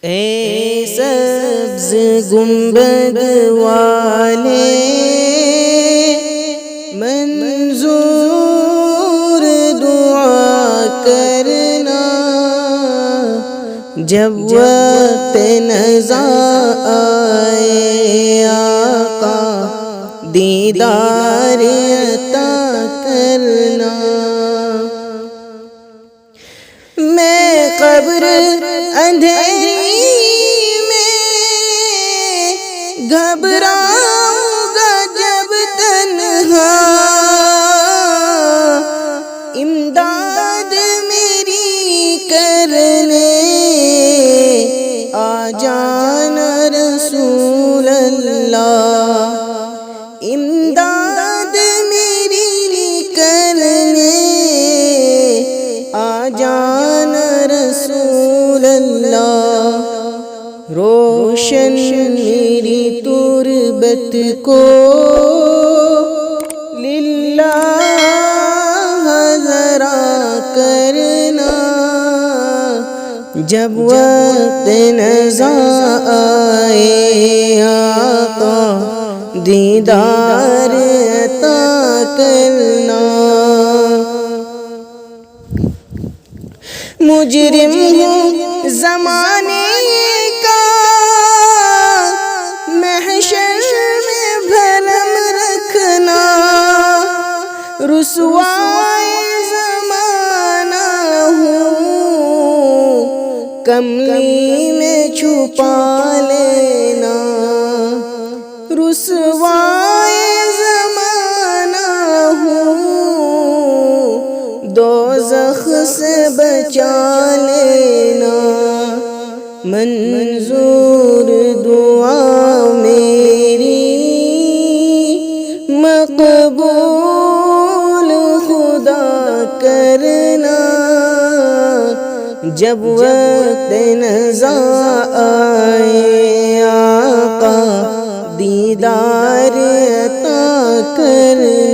اے سبز گنبد والے منظور دعا کرنا، جب وقت نزا آئے آقا دیدار عطا کرنا۔ میں قبر اندھیری میں گھبراؤں گا جب تنہا، امداد میری کرنے آ جانا رسول اللہ، امداد میری کرنے آ جانا رسول اللہ۔ روشن میری تربت کو للہ ذرا کرنا، جب وقت نزا آئے آقا دیدار عطا کرنا۔ مجرم ہوں زمانے کا محشر میں بھرم رکھنا، رسوائے زمانہ ہوں کملی میں چھپا لینا، رسوائے زمانہ ہوں دوزخ سے بچا لینا، منظور دعا میری مقبول خدا کرنا، جب وقت نزا آئے آقا دیدار عطا کرنا۔